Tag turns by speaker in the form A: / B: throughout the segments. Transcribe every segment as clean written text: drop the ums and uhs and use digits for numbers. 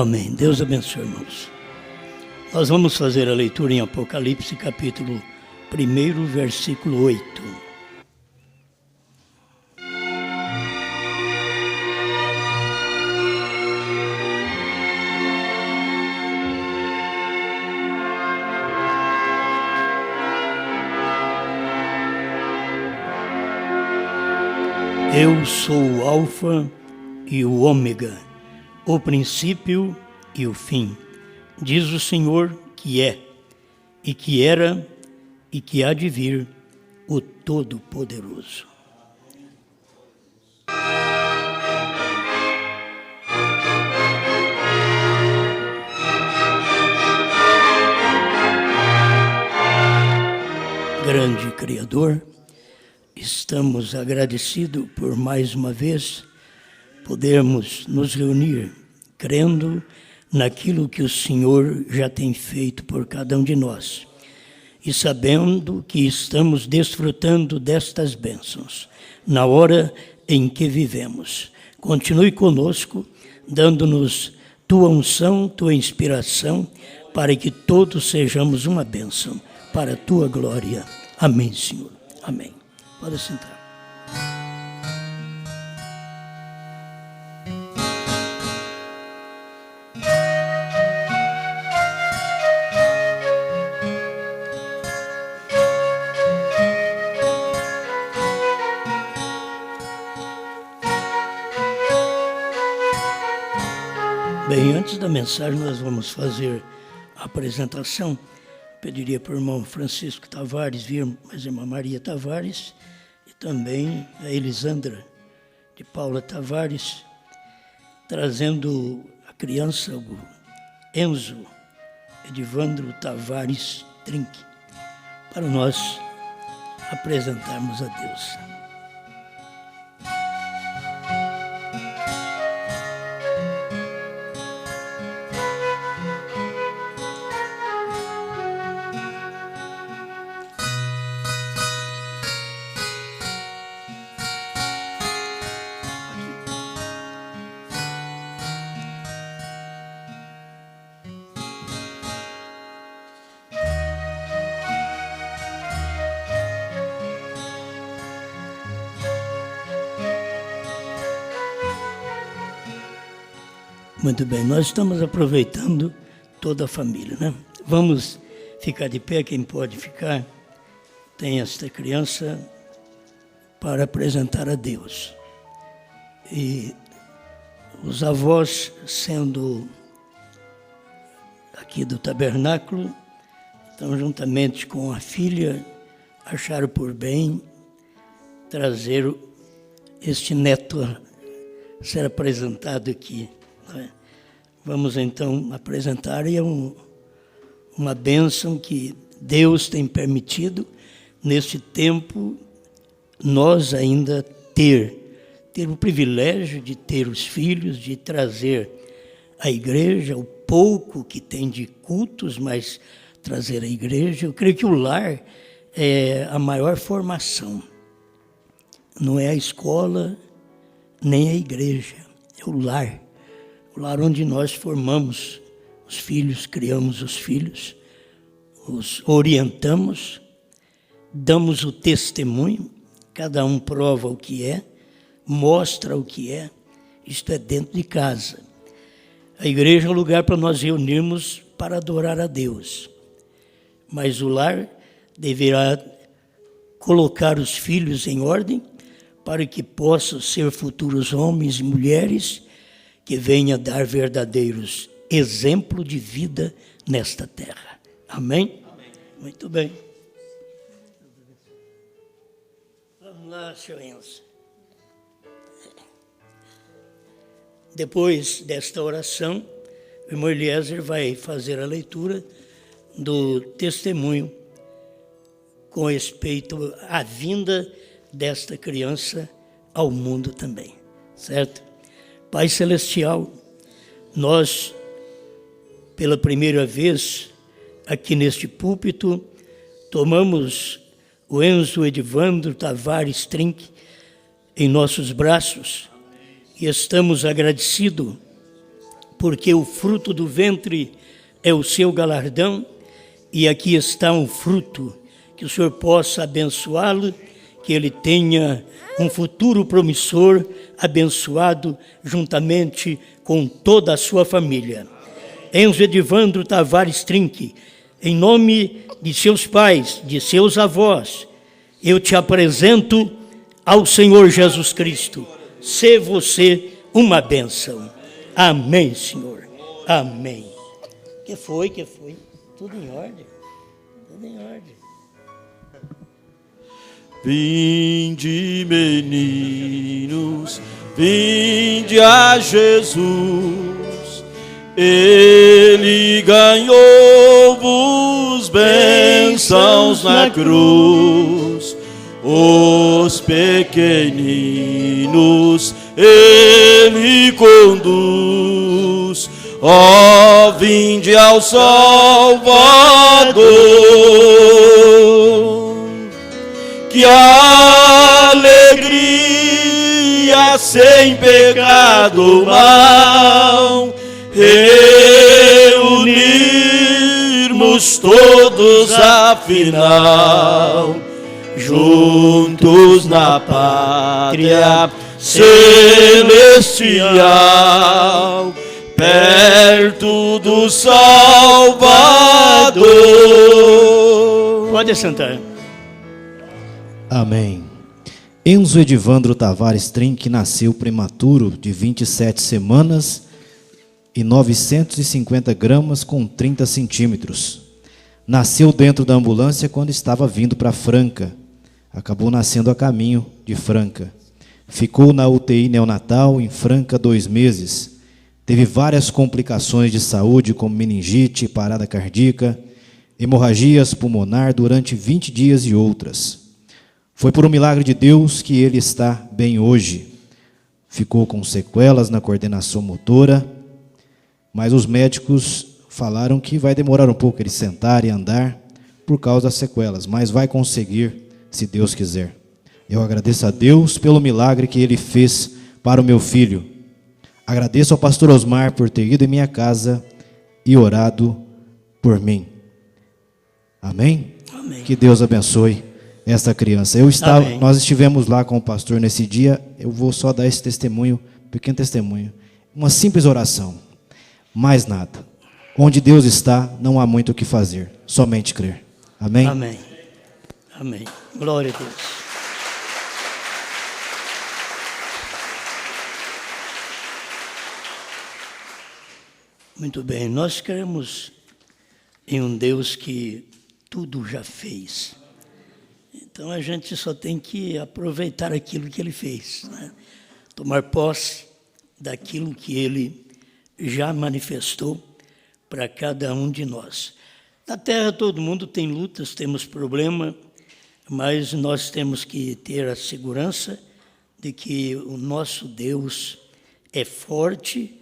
A: Amém. Deus abençoe, irmãos. Nós vamos fazer a leitura em Apocalipse, capítulo 1, versículo 8. Eu sou o Alfa e o Ômega, o princípio e o fim, diz o Senhor que é, e que era, e que há de vir, o Todo-Poderoso. Grande Criador, estamos agradecidos por mais uma vez podermos nos reunir, crendo naquilo que o Senhor já tem feito por cada um de nós e sabendo que estamos desfrutando destas bênçãos na hora em que vivemos. Continue conosco, dando-nos tua unção, tua inspiração, para que todos sejamos uma bênção para a tua glória. Amém, Senhor. Amém. Pode sentar. Bem, antes da mensagem nós vamos fazer a apresentação. Pediria para o irmão Francisco Tavares vir, mas a irmã Maria Tavares e também a Elisandra de Paula Tavares, trazendo a criança, o Enzo Edivandro Tavares Trinque, para nós apresentarmos a Deus. Muito bem, nós estamos aproveitando toda a família, né? Vamos ficar de pé, quem pode ficar, tem esta criança para apresentar a Deus. E os avós, sendo aqui do tabernáculo, então juntamente com a filha, acharam por bem trazer este neto a ser apresentado aqui. Vamos então apresentar uma bênção que Deus tem permitido neste tempo nós ainda ter o privilégio de ter os filhos, de trazer a igreja, o pouco que tem de cultos, mas trazer a igreja. Eu creio que o lar é a maior formação, não é a escola nem a igreja, é o lar. O lar onde nós formamos os filhos, criamos os filhos, os orientamos, damos o testemunho, cada um prova o que é, mostra o que é, isto é dentro de casa. A igreja é um lugar para nós reunirmos para adorar a Deus, mas o lar deverá colocar os filhos em ordem para que possam ser futuros homens e mulheres que venha dar verdadeiros exemplos de vida nesta terra. Amém? Amém? Muito bem. Vamos lá, senhor Enzo. Depois desta oração, o irmão Eliezer vai fazer a leitura do testemunho com respeito à vinda desta criança ao mundo também, certo? Pai Celestial, nós, pela primeira vez, aqui neste púlpito, tomamos o Enzo Edivandro Tavares Trinque em nossos braços e estamos agradecidos porque o fruto do ventre é o seu galardão, e aqui está um fruto, que o Senhor possa abençoá-lo, que ele tenha um futuro promissor, abençoado juntamente com toda a sua família. Enzo Edivandro Tavares Trinque, em nome de seus pais, de seus avós, eu te apresento ao Senhor Jesus Cristo. Sê você uma bênção. Amém, Senhor. Amém. Que foi? Tudo em ordem. Tudo em ordem.
B: Vinde, meninos, vinde a Jesus. Ele ganhou-vos bênçãos na cruz. Os pequeninos ele conduz. Ó, vinde ao Salvador. Que alegria sem pecado mal, reunirmos todos afinal, juntos na pátria celestial, perto do Salvador.
A: Pode sentar.
C: Amém. Enzo Edivandro Tavares Trinque nasceu prematuro de 27 semanas e 950 gramas com 30 centímetros. Nasceu dentro da ambulância quando estava vindo para Franca. Acabou nascendo a caminho de Franca. Ficou na UTI neonatal em Franca 2 meses. Teve várias complicações de saúde, como meningite, parada cardíaca, hemorragias pulmonar durante 20 dias e outras. Foi por um milagre de Deus que ele está bem hoje. Ficou com sequelas na coordenação motora, mas os médicos falaram que vai demorar um pouco ele sentar e andar por causa das sequelas, mas vai conseguir, se Deus quiser. Eu agradeço a Deus pelo milagre que ele fez para o meu filho. Agradeço ao pastor Osmar por ter ido em minha casa e orado por mim. Amém?
A: Amém.
C: Que Deus abençoe esta criança. Nós estivemos lá com o pastor nesse dia. Eu vou só dar esse testemunho, pequeno testemunho. Uma simples oração. Mais nada. Onde Deus está, não há muito o que fazer. Somente crer. Amém?
A: Amém. Amém. Glória a Deus. Muito bem. Nós cremos em um Deus que tudo já fez. Então a gente só tem que aproveitar aquilo que ele fez, né? Tomar posse daquilo que ele já manifestou para cada um de nós. Na terra todo mundo tem lutas, temos problema, mas nós temos que ter a segurança de que o nosso Deus é forte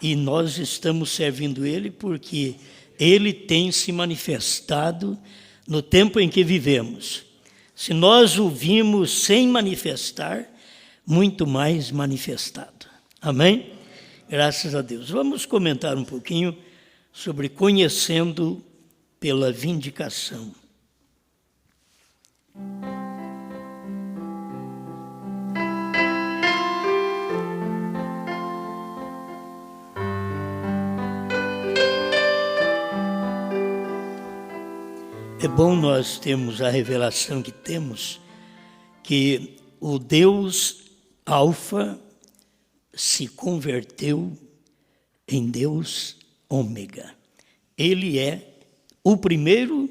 A: e nós estamos servindo ele porque ele tem se manifestado no tempo em que vivemos. Se nós o vimos sem manifestar, muito mais manifestado. Amém? Graças a Deus. Vamos comentar um pouquinho sobre conhecendo pela vindicação. É bom nós termos a revelação que temos, que o Deus Alfa se converteu em Deus Ômega. Ele é o primeiro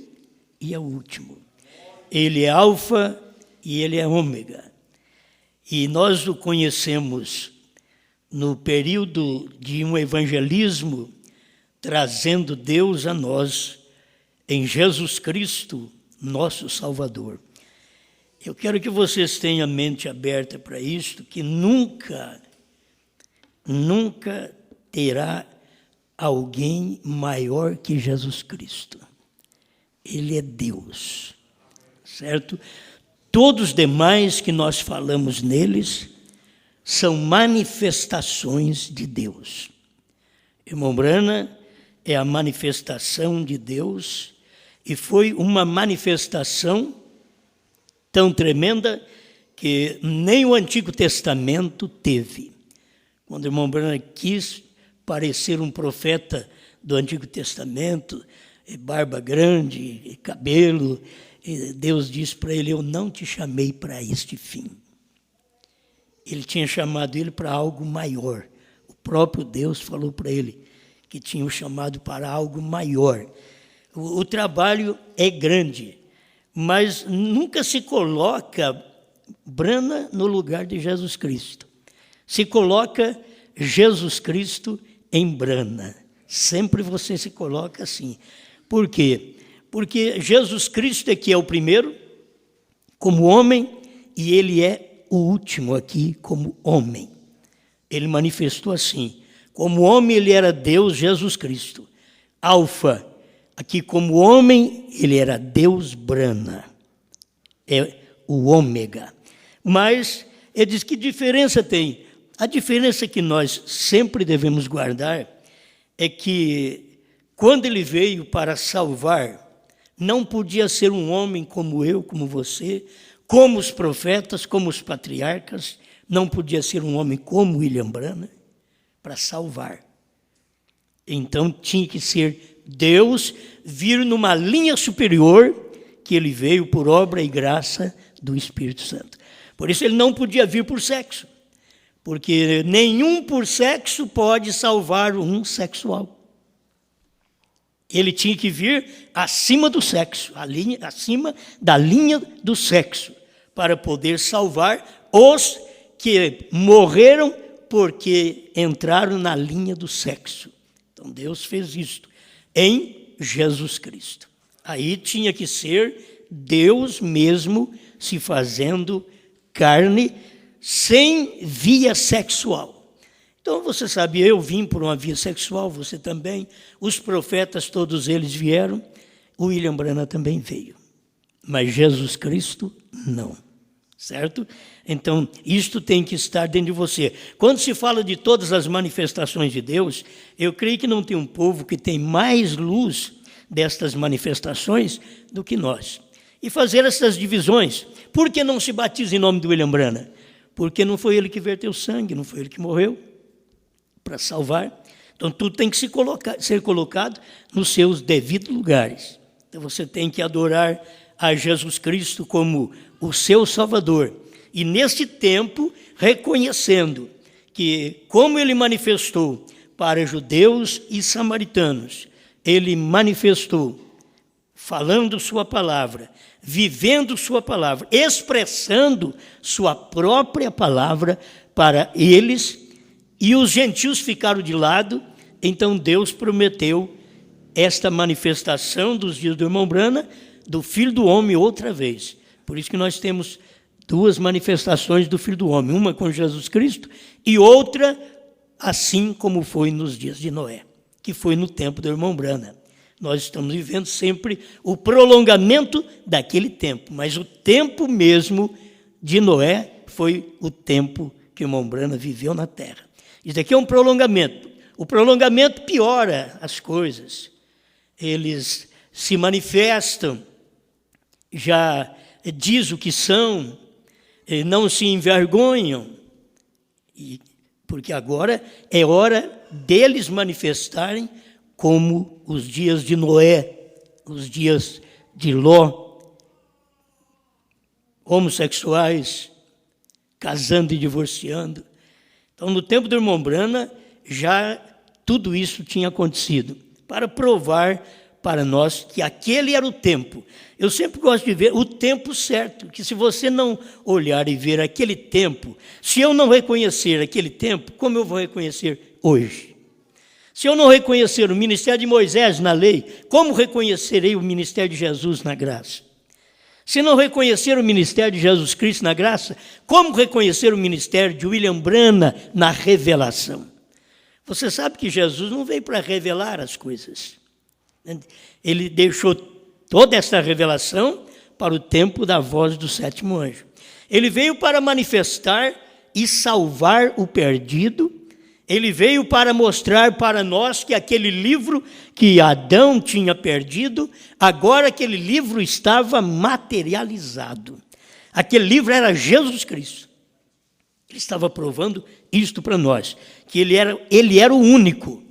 A: e é o último. Ele é Alfa e ele é Ômega. E nós o conhecemos no período de um evangelismo, trazendo Deus a nós, em Jesus Cristo, nosso Salvador. Eu quero que vocês tenham a mente aberta para isto, que nunca terá alguém maior que Jesus Cristo. Ele é Deus, certo? Todos os demais que nós falamos neles são manifestações de Deus. Irmão Brana é a manifestação de Deus, e foi uma manifestação tão tremenda que nem o Antigo Testamento teve. Quando o irmão Brana quis parecer um profeta do Antigo Testamento, barba grande, cabelo, Deus disse para ele: eu não te chamei para este fim. Ele tinha chamado ele para algo maior. O próprio Deus falou para ele que tinha o chamado para algo maior. O trabalho é grande, mas nunca se coloca Brana no lugar de Jesus Cristo. Se coloca Jesus Cristo em Brana. Sempre você se coloca assim. Por quê? Porque Jesus Cristo é que é o primeiro, como homem, e ele é o último aqui como homem. Ele manifestou assim. Como homem, ele era Deus, Jesus Cristo. Alfa. Aqui, como homem, ele era Deus Brana. É o ômega. Mas, ele diz: que diferença tem? A diferença que nós sempre devemos guardar é que, quando ele veio para salvar, não podia ser um homem como eu, como você, como os profetas, como os patriarcas, não podia ser um homem como William Brana, para salvar. Então, tinha que ser Deus vir numa linha superior, que ele veio por obra e graça do Espírito Santo. Por isso ele não podia vir por sexo, porque nenhum por sexo pode salvar um sexual. Ele tinha que vir acima do sexo, acima da linha do sexo, para poder salvar os que morreram porque entraram na linha do sexo. Então Deus fez isto em Jesus Cristo. Aí tinha que ser Deus mesmo se fazendo carne, sem via sexual. Então você sabe, eu vim por uma via sexual, você também, os profetas todos eles vieram, o William Brana também veio, mas Jesus Cristo não, certo? Então isto tem que estar dentro de você. Quando se fala de todas as manifestações de Deus, eu creio que não tem um povo que tem mais luz destas manifestações do que nós. E fazer essas divisões. Por que não se batiza em nome do William Brana? Porque não foi ele que verteu sangue, não foi ele que morreu para salvar. Então tudo tem que ser colocado nos seus devidos lugares. Então você tem que adorar a Jesus Cristo como o seu Salvador. E neste tempo, reconhecendo que, como ele manifestou para judeus e samaritanos, ele manifestou falando sua palavra, vivendo sua palavra, expressando sua própria palavra para eles, e os gentios ficaram de lado. Então Deus prometeu esta manifestação dos dias do irmão Brana, do Filho do Homem outra vez. Por isso que nós temos duas manifestações do Filho do Homem, uma com Jesus Cristo e outra assim como foi nos dias de Noé, que foi no tempo do irmão Brana. Nós estamos vivendo sempre o prolongamento daquele tempo, mas o tempo mesmo de Noé foi o tempo que o irmão Brana viveu na terra. Isso aqui é um prolongamento. O prolongamento piora as coisas. Eles se manifestam, já diz o que são, não se envergonham, porque agora é hora deles manifestarem como os dias de Noé, os dias de Ló, homossexuais, casando e divorciando. Então, no tempo do irmão Brana, já tudo isso tinha acontecido, para provar para nós que aquele era o tempo. Eu sempre gosto de ver o tempo certo, que se você não olhar e ver aquele tempo, se eu não reconhecer aquele tempo, como eu vou reconhecer hoje? Se eu não reconhecer o ministério de Moisés na lei, como reconhecerei o ministério de Jesus na graça? Se não reconhecer o ministério de Jesus Cristo na graça, como reconhecer o ministério de William Brana na revelação? Você sabe que Jesus não veio para revelar as coisas. Ele deixou toda essa revelação para o tempo da voz do sétimo anjo. Ele veio para manifestar e salvar o perdido Ele veio para mostrar para nós que aquele livro que Adão tinha perdido, agora aquele livro estava materializado. Aquele livro era Jesus Cristo. Ele estava provando isto para nós, que ele era o único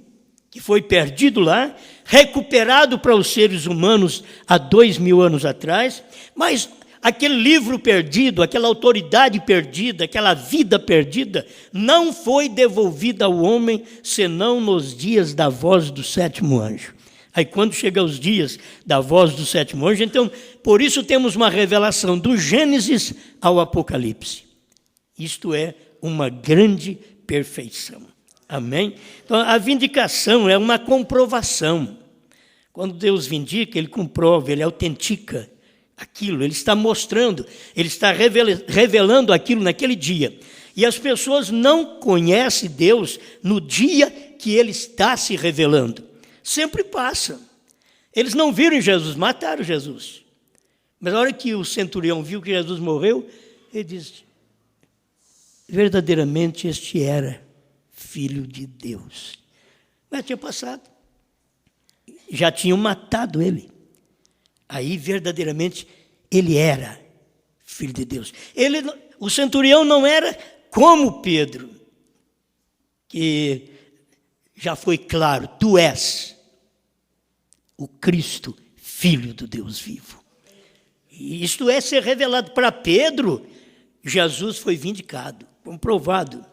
A: que foi perdido lá, recuperado para os seres humanos há 2000 anos atrás, mas aquele livro perdido, aquela autoridade perdida, aquela vida perdida, não foi devolvida ao homem, senão nos dias da voz do sétimo anjo. Aí quando chega os dias da voz do sétimo anjo, então, por isso temos uma revelação do Gênesis ao Apocalipse. Isto é uma grande perfeição. Amém? Então, a vindicação é uma comprovação. Quando Deus vindica, Ele comprova, Ele autentica aquilo, Ele está mostrando, Ele está revelando aquilo naquele dia. E as pessoas não conhecem Deus no dia que Ele está se revelando. Sempre passa. Eles não viram Jesus, mataram Jesus. Mas na hora que o centurião viu que Jesus morreu, ele disse, verdadeiramente este era Filho de Deus. Mas tinha passado. Já tinham matado ele. Aí, verdadeiramente, ele era Filho de Deus. O centurião não era como Pedro, que já foi claro, tu és o Cristo, Filho do Deus vivo. E isto é ser revelado para Pedro. Jesus foi vindicado, comprovado.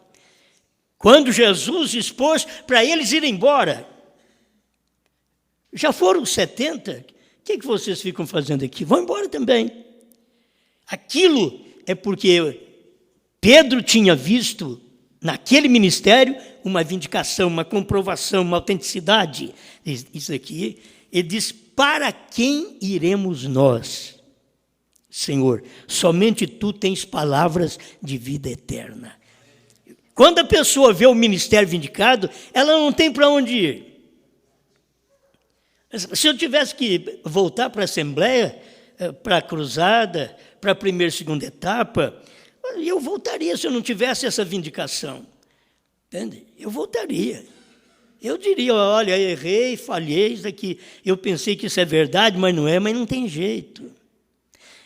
A: Quando Jesus expôs para eles irem embora, já foram 70, o que vocês ficam fazendo aqui? Vão embora também. Aquilo é porque Pedro tinha visto naquele ministério uma vindicação, uma comprovação, uma autenticidade. Isso aqui, ele diz, para quem iremos nós? Senhor, somente Tu tens palavras de vida eterna. Quando a pessoa vê o ministério vindicado, ela não tem para onde ir. Se eu tivesse que voltar para a Assembleia, para a Cruzada, para a primeira e segunda etapa, eu voltaria se eu não tivesse essa vindicação. Entende? Eu voltaria. Eu diria, olha, errei, falhei, isso aqui, eu pensei que isso é verdade, mas não é, mas não tem jeito.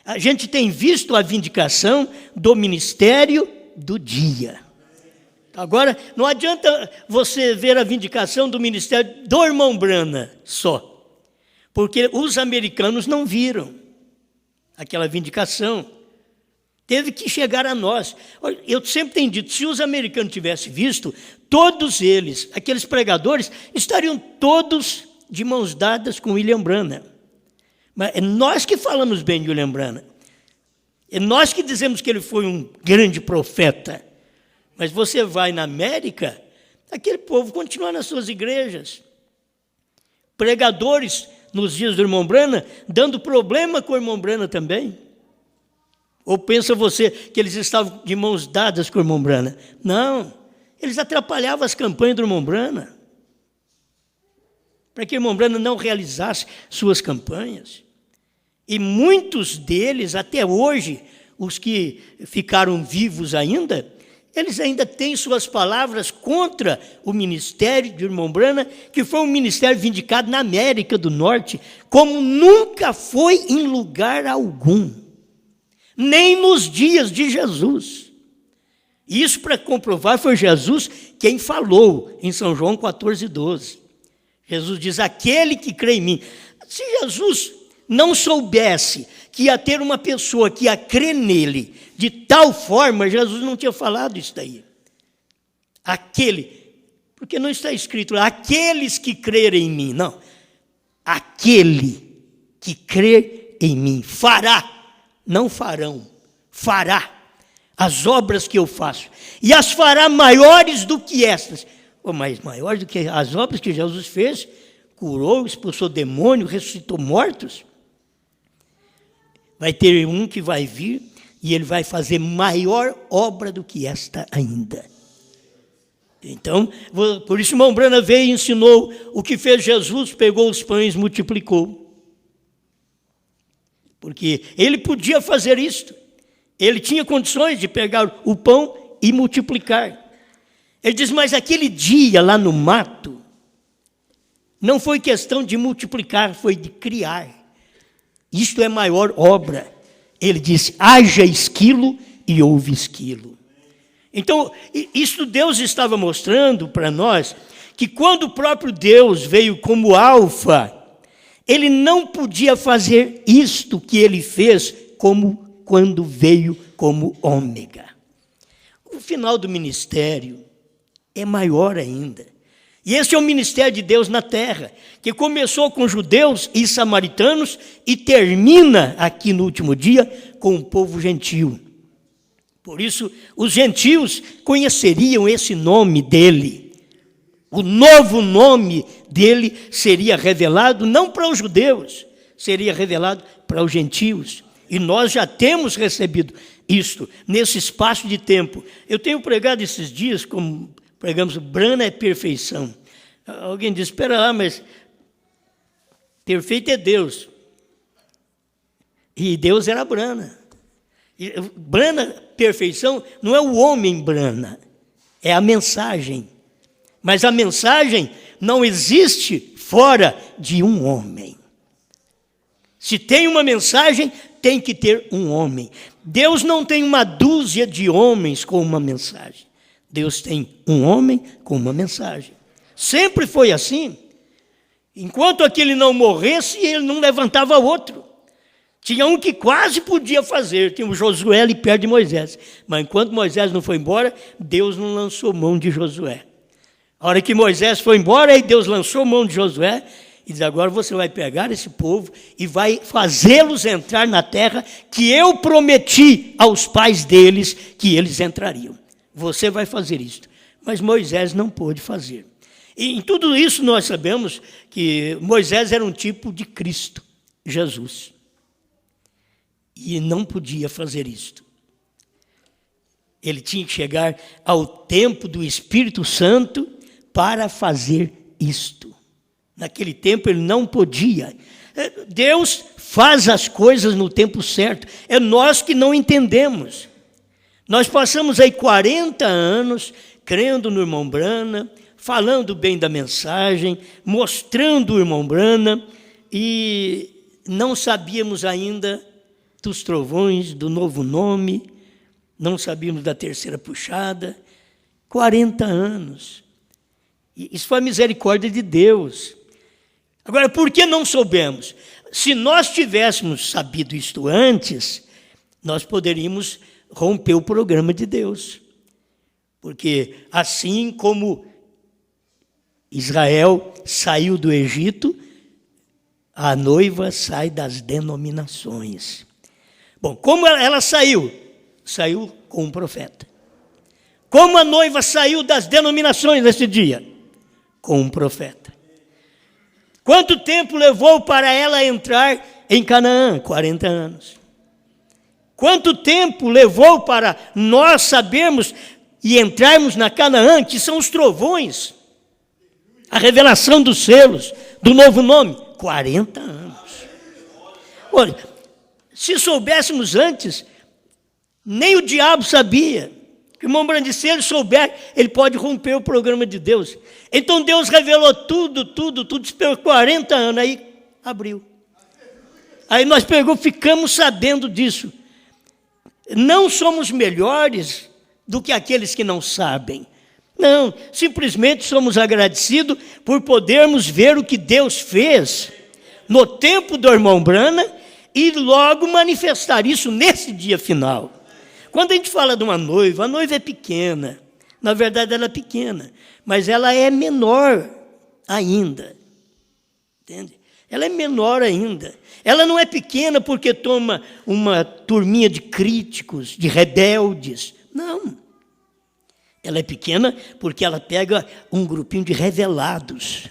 A: A gente tem visto a vindicação do ministério do dia. Agora, não adianta você ver a vindicação do ministério do irmão Brana só, porque os americanos não viram aquela vindicação. Teve que chegar a nós. Eu sempre tenho dito, se os americanos tivessem visto, todos eles, aqueles pregadores, estariam todos de mãos dadas com William Branham. Mas é nós que falamos bem de William Branham. É nós que dizemos que ele foi um grande profeta. Mas você vai na América, aquele povo continua nas suas igrejas. Pregadores, nos dias do irmão Branham, dando problema com o irmão Branham também. Ou pensa você que eles estavam de mãos dadas com o irmão Branham? Não, eles atrapalhavam as campanhas do irmão Branham, para que o irmão Branham não realizasse suas campanhas. E muitos deles, até hoje, os que ficaram vivos ainda, eles ainda têm suas palavras contra o ministério de irmão Branham, que foi um ministério vindicado na América do Norte, como nunca foi em lugar algum, nem nos dias de Jesus. Isso para comprovar foi Jesus quem falou em São João 14:12. Jesus diz, aquele que crê em mim. Se Jesus não soubesse que ia ter uma pessoa que ia crer nele, de tal forma, Jesus não tinha falado isso daí. Porque não está escrito lá, aqueles que crerem em mim, não. Aquele que crer em mim fará, não farão, fará as obras que eu faço, e as fará maiores do que estas. Mas maiores do que as obras que Jesus fez, curou, expulsou demônio, ressuscitou mortos. Vai ter um que vai vir e ele vai fazer maior obra do que esta ainda. Então, por isso o irmão Branham veio e ensinou o que fez Jesus, pegou os pães, multiplicou. Porque ele podia fazer isto. Ele tinha condições de pegar o pão e multiplicar. Ele diz, mas aquele dia lá no mato, não foi questão de multiplicar, foi de criar. Isto é maior obra. Ele disse, haja esquilo e houve esquilo. Então, isso Deus estava mostrando para nós, que quando o próprio Deus veio como alfa, ele não podia fazer isto que ele fez como quando veio como ômega. O final do ministério é maior ainda. E esse é o ministério de Deus na terra, que começou com judeus e samaritanos e termina aqui no último dia com o povo gentil. Por isso, os gentios conheceriam esse nome dele. O novo nome dele seria revelado não para os judeus, seria revelado para os gentios. E nós já temos recebido isto nesse espaço de tempo. Eu tenho pregado esses dias, como pregamos, Brana é perfeição. Alguém diz, espera lá, mas perfeito é Deus. E Deus era Brana. E Brana, perfeição, não é o homem Brana, é a mensagem. Mas a mensagem não existe fora de um homem. Se tem uma mensagem, tem que ter um homem. Deus não tem uma dúzia de homens com uma mensagem. Deus tem um homem com uma mensagem. Sempre foi assim. Enquanto aquele não morresse, ele não levantava outro. Tinha um que quase podia fazer, tinha o Josué ali perto de Moisés. Mas enquanto Moisés não foi embora, Deus não lançou mão de Josué. A hora que Moisés foi embora, aí Deus lançou mão de Josué e diz, agora você vai pegar esse povo e vai fazê-los entrar na terra que eu prometi aos pais deles que eles entrariam. Você vai fazer isto. Mas Moisés não pôde fazer. E em tudo isso nós sabemos que Moisés era um tipo de Cristo, Jesus. E não podia fazer isto. Ele tinha que chegar ao tempo do Espírito Santo para fazer isto. Naquele tempo ele não podia. Deus faz as coisas no tempo certo. É nós que não entendemos. Nós passamos aí 40 anos crendo no irmão Brana, falando bem da mensagem, mostrando o irmão Brana, e não sabíamos ainda dos trovões, do novo nome, não sabíamos da terceira puxada. 40 anos. Isso foi a misericórdia de Deus. Agora, por que não soubemos? Se nós tivéssemos sabido isto antes, nós poderíamos romper o programa de Deus. Porque assim como Israel saiu do Egito, a noiva sai das denominações. Bom, como ela saiu? Saiu com um profeta. Como a noiva saiu das denominações nesse dia? Com um profeta. Quanto tempo levou para ela entrar em Canaã? 40 anos. Quanto tempo levou para nós sabermos e entrarmos na Canaã, que são os trovões, a revelação dos selos, do novo nome? 40 anos. Olha, se soubéssemos antes, nem o diabo sabia. O irmão Brandi, se ele souber, ele pode romper o programa de Deus. Então Deus revelou tudo, esperou 40 anos, aí abriu. Aí nós ficamos sabendo disso. Não somos melhores do que aqueles que não sabem. Não, simplesmente somos agradecidos por podermos ver o que Deus fez no tempo do irmão Brana e logo manifestar isso nesse dia final. Quando a gente fala de uma noiva, a noiva é pequena. Na verdade, ela é pequena, mas ela é menor ainda. Entende? Ela é menor ainda. Ela não é pequena porque toma uma turminha de críticos, de rebeldes. Não. Ela é pequena porque ela pega um grupinho de revelados.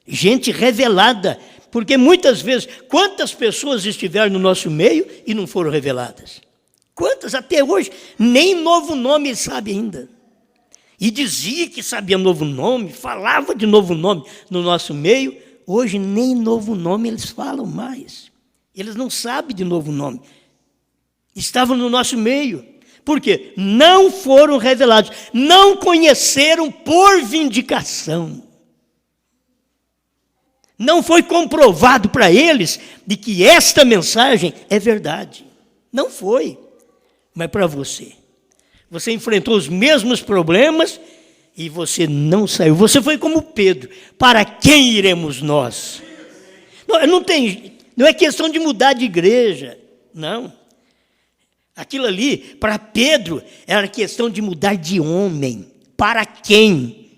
A: Gente revelada. Porque muitas vezes, quantas pessoas estiveram no nosso meio e não foram reveladas? Quantas até hoje? Nem novo nome ele sabe ainda. E dizia que sabia novo nome, falava de novo nome no nosso meio. Hoje nem novo nome eles falam mais. Eles não sabem de novo nome. Estavam no nosso meio. Por quê? Não foram revelados, não conheceram por vindicação. Não foi comprovado para eles de que esta mensagem é verdade. Não foi. Mas para você. Você enfrentou os mesmos problemas e você não saiu. Você foi como Pedro. Para quem iremos nós? Não é questão de mudar de igreja. Não. Aquilo ali, para Pedro, era questão de mudar de homem. Para quem?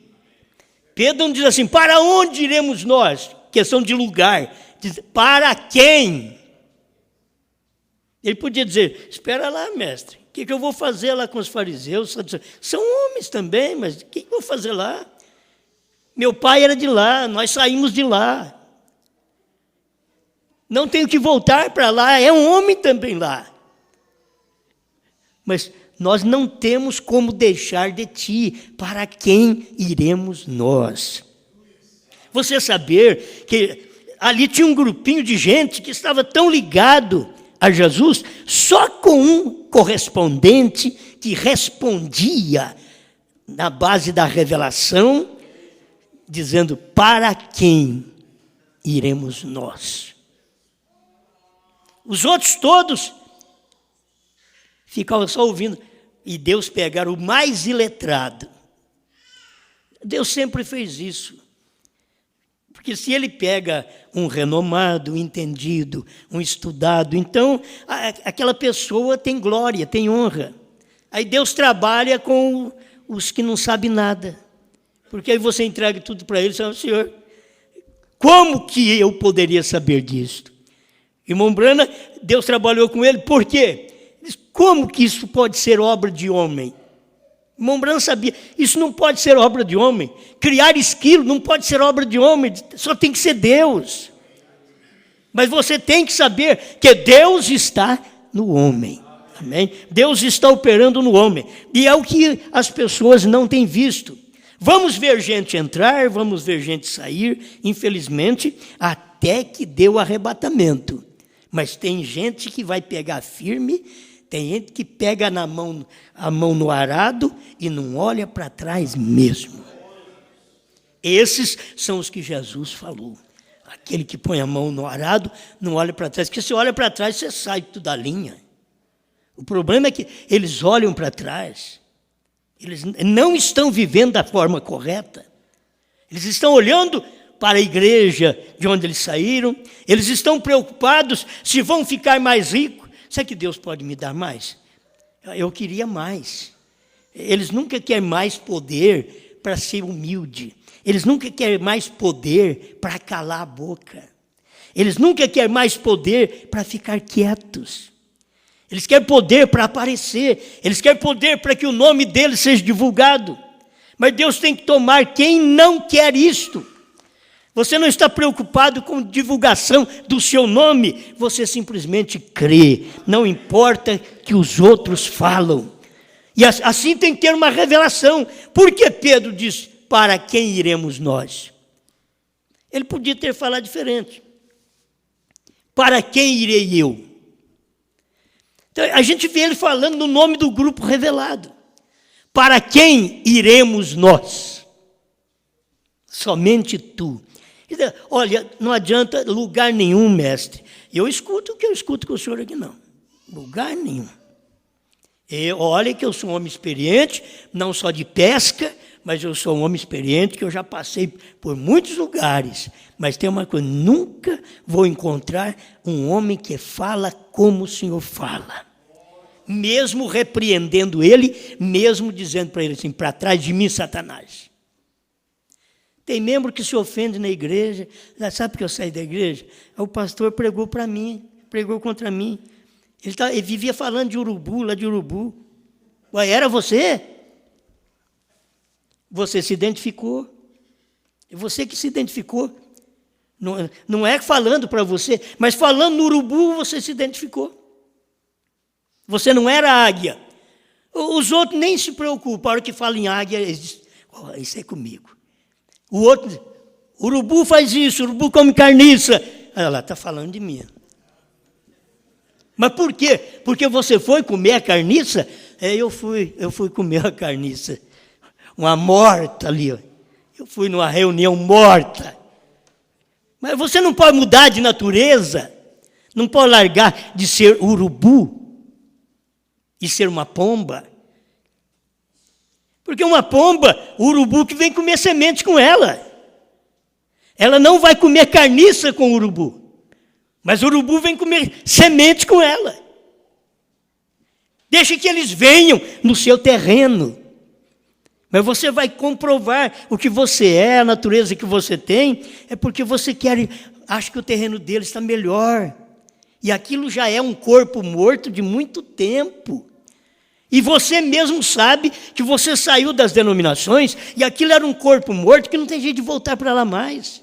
A: Pedro não diz assim, para onde iremos nós? Questão de lugar. Diz, para quem? Ele podia dizer, espera lá, mestre. O que eu vou fazer lá com os fariseus? São homens também, mas o que eu vou fazer lá? Meu pai era de lá, nós saímos de lá. Não tenho que voltar para lá, é um homem também lá. Mas nós não temos como deixar de ti. Para quem iremos nós? Você saber que ali tinha um grupinho de gente que estava tão ligado a Jesus, só com um correspondente que respondia na base da revelação, dizendo, para quem iremos nós? Os outros todos ficavam só ouvindo, e Deus pegar o mais iletrado. Deus sempre fez isso. Porque se ele pega um renomado, um entendido, um estudado, então aquela pessoa tem glória, tem honra. Aí Deus trabalha com os que não sabem nada. Porque aí você entrega tudo para ele e fala, Senhor, como que eu poderia saber disto? Irmão Brana, Deus trabalhou com ele, por quê? Como que isso pode ser obra de homem? Irmão Brana sabia, isso não pode ser obra de homem. Criar esquilo não pode ser obra de homem, só tem que ser Deus. Mas você tem que saber que Deus está no homem. Amém? Deus está operando no homem. E é o que as pessoas não têm visto. Vamos ver gente entrar, vamos ver gente sair, infelizmente, até que dê o arrebatamento. Mas tem gente que vai pegar firme, tem gente que pega a mão no arado e não olha para trás mesmo. Esses são os que Jesus falou. Aquele que põe a mão no arado, não olha para trás. Porque se olha para trás, você sai tudo da linha. O problema é que eles olham para trás. Eles não estão vivendo da forma correta. Eles estão olhando para a igreja de onde eles saíram. Eles estão preocupados se vão ficar mais ricos. Será que Deus pode me dar mais? Eu queria mais. Eles nunca querem mais poder para ser humilde. Eles nunca querem mais poder para calar a boca. Eles nunca querem mais poder para ficar quietos. Eles querem poder para aparecer. Eles querem poder para que o nome deles seja divulgado. Mas Deus tem que tomar quem não quer isto. Você não está preocupado com divulgação do seu nome. Você simplesmente crê. Não importa que os outros falam. E assim tem que ter uma revelação. Por que Pedro diz, para quem iremos nós? Ele podia ter falado diferente. Para quem irei eu? Então, a gente vê ele falando no nome do grupo revelado. Para quem iremos nós? Somente tu. Olha, não adianta lugar nenhum, mestre. Eu escuto o que eu escuto com o senhor aqui, não. Lugar nenhum. Olha que eu sou um homem experiente, não só de pesca, mas eu sou um homem experiente, que eu já passei por muitos lugares. Mas tem uma coisa, nunca vou encontrar um homem que fala como o senhor fala. Mesmo repreendendo ele, mesmo dizendo para ele assim, para trás de mim, Satanás. Tem membro que se ofende na igreja. Sabe por que eu saí da igreja? O pastor pregou para mim, pregou contra mim. Ele vivia falando de urubu, lá de urubu. Ué, era você? Você se identificou. É você que se identificou. Não é falando para você, mas falando no urubu você se identificou. Você não era águia. Os outros nem se preocupam. A hora que falam em águia, eles dizem, isso é comigo. O outro, urubu faz isso, urubu come carniça. Ela está falando de mim. Mas por quê? Porque você foi comer a carniça eu fui comer a carniça, uma morta ali. Eu fui numa reunião morta. Mas você não pode mudar de natureza, não pode largar de ser urubu e ser uma pomba. Porque uma pomba, o urubu que vem comer semente com ela. Ela não vai comer carniça com o urubu, mas o urubu vem comer semente com ela. Deixa que eles venham no seu terreno. Mas você vai comprovar o que você é, a natureza que você tem, é porque você acha que o terreno dele está melhor. E aquilo já é um corpo morto de muito tempo. E você mesmo sabe que você saiu das denominações e aquilo era um corpo morto que não tem jeito de voltar para lá mais.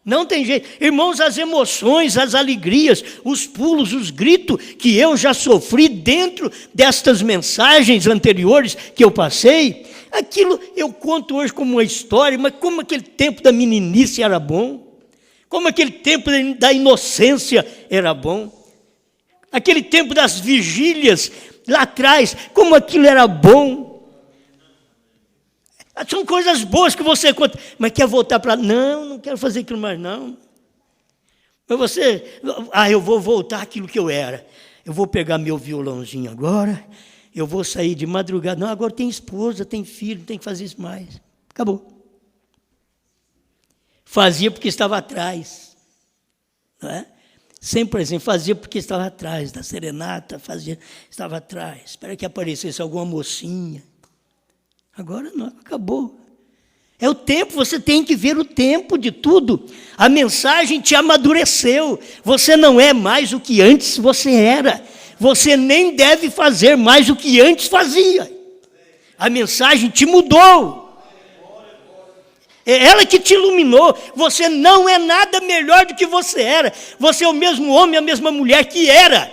A: Não tem jeito. Irmãos, as emoções, as alegrias, os pulos, os gritos que eu já sofri dentro destas mensagens anteriores que eu passei, aquilo eu conto hoje como uma história, mas como aquele tempo da meninice era bom, como aquele tempo da inocência era bom, aquele tempo das vigílias lá atrás, como aquilo era bom. São coisas boas que você conta, mas quer voltar para... Não quero fazer aquilo mais não. Mas você... eu vou voltar àquilo que eu era. Eu vou pegar meu violãozinho agora, eu vou sair de madrugada. Não, agora tem esposa, tem filho, não tem que fazer isso mais. Acabou. Fazia porque estava atrás. Não é? Sempre, por exemplo, fazia porque estava atrás da serenata, estava atrás. Espera que aparecesse alguma mocinha. Agora não, acabou. É o tempo, você tem que ver o tempo de tudo. A mensagem te amadureceu. Você não é mais o que antes você era. Você nem deve fazer mais o que antes fazia. A mensagem te mudou. É ela que te iluminou. Você não é nada melhor do que você era. Você é o mesmo homem, a mesma mulher que era.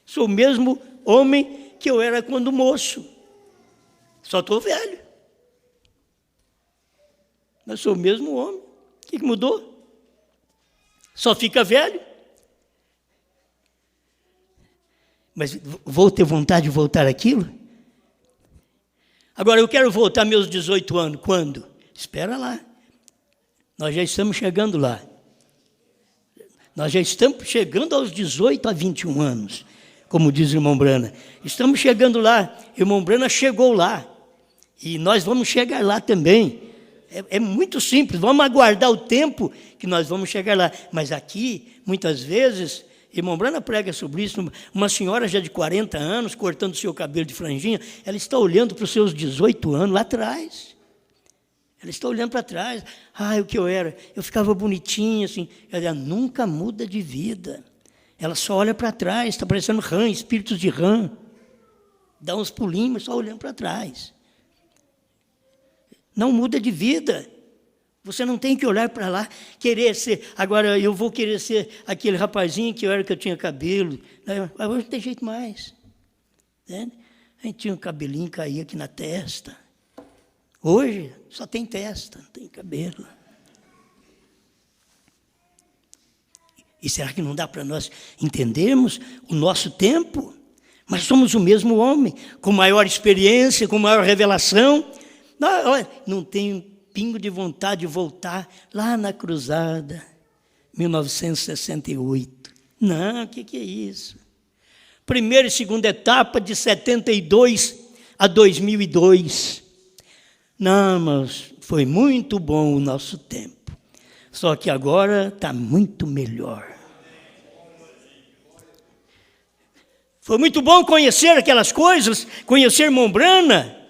A: Sou o mesmo homem que eu era quando moço. Só estou velho. Mas sou o mesmo homem. O que mudou? Só fica velho. Mas vou ter vontade de voltar àquilo? Agora, eu quero voltar meus 18 anos. Quando? Espera lá. Nós já estamos chegando lá. Nós já estamos chegando aos 18 a 21 anos, como diz o irmão Brana. Estamos chegando lá. O irmão Brana chegou lá. E nós vamos chegar lá também. É muito simples, vamos aguardar o tempo que nós vamos chegar lá. Mas aqui, muitas vezes, irmão Brana prega sobre isso, uma senhora já de 40 anos, cortando seu cabelo de franjinha, ela está olhando para os seus 18 anos lá atrás. Ela está olhando para trás. O que eu era? Eu ficava bonitinha, assim. Ela nunca muda de vida. Ela só olha para trás, está parecendo rã, espíritos de rã. Dá uns pulinhos, mas só olhando para trás. Não muda de vida. Você não tem que olhar para lá, querer ser... Agora, eu vou querer ser aquele rapazinho que eu era, que eu tinha cabelo. Agora não tem jeito mais. Né? A gente tinha um cabelinho, caía aqui na testa. Hoje, só tem testa, não tem cabelo. E será que não dá para nós entendermos o nosso tempo? Mas somos o mesmo homem, com maior experiência, com maior revelação. Não tenho pingo de vontade de voltar lá na cruzada, 1968. Não, o que é isso? Primeira e segunda etapa de 72 a 2002. Não, mas foi muito bom o nosso tempo. Só que agora está muito melhor. Foi muito bom conhecer aquelas coisas, conhecer irmão Brana.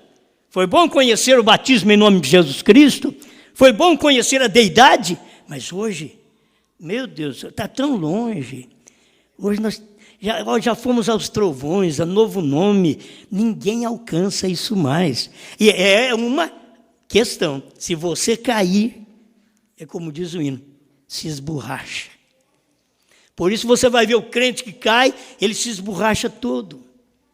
A: Foi bom conhecer o batismo em nome de Jesus Cristo. Foi bom conhecer a deidade. Mas hoje, meu Deus, está tão longe. Hoje nós já fomos aos trovões, a novo nome. Ninguém alcança isso mais. E é uma questão. Se você cair, é como diz o hino, se esborracha. Por isso você vai ver o crente que cai, ele se esborracha todo.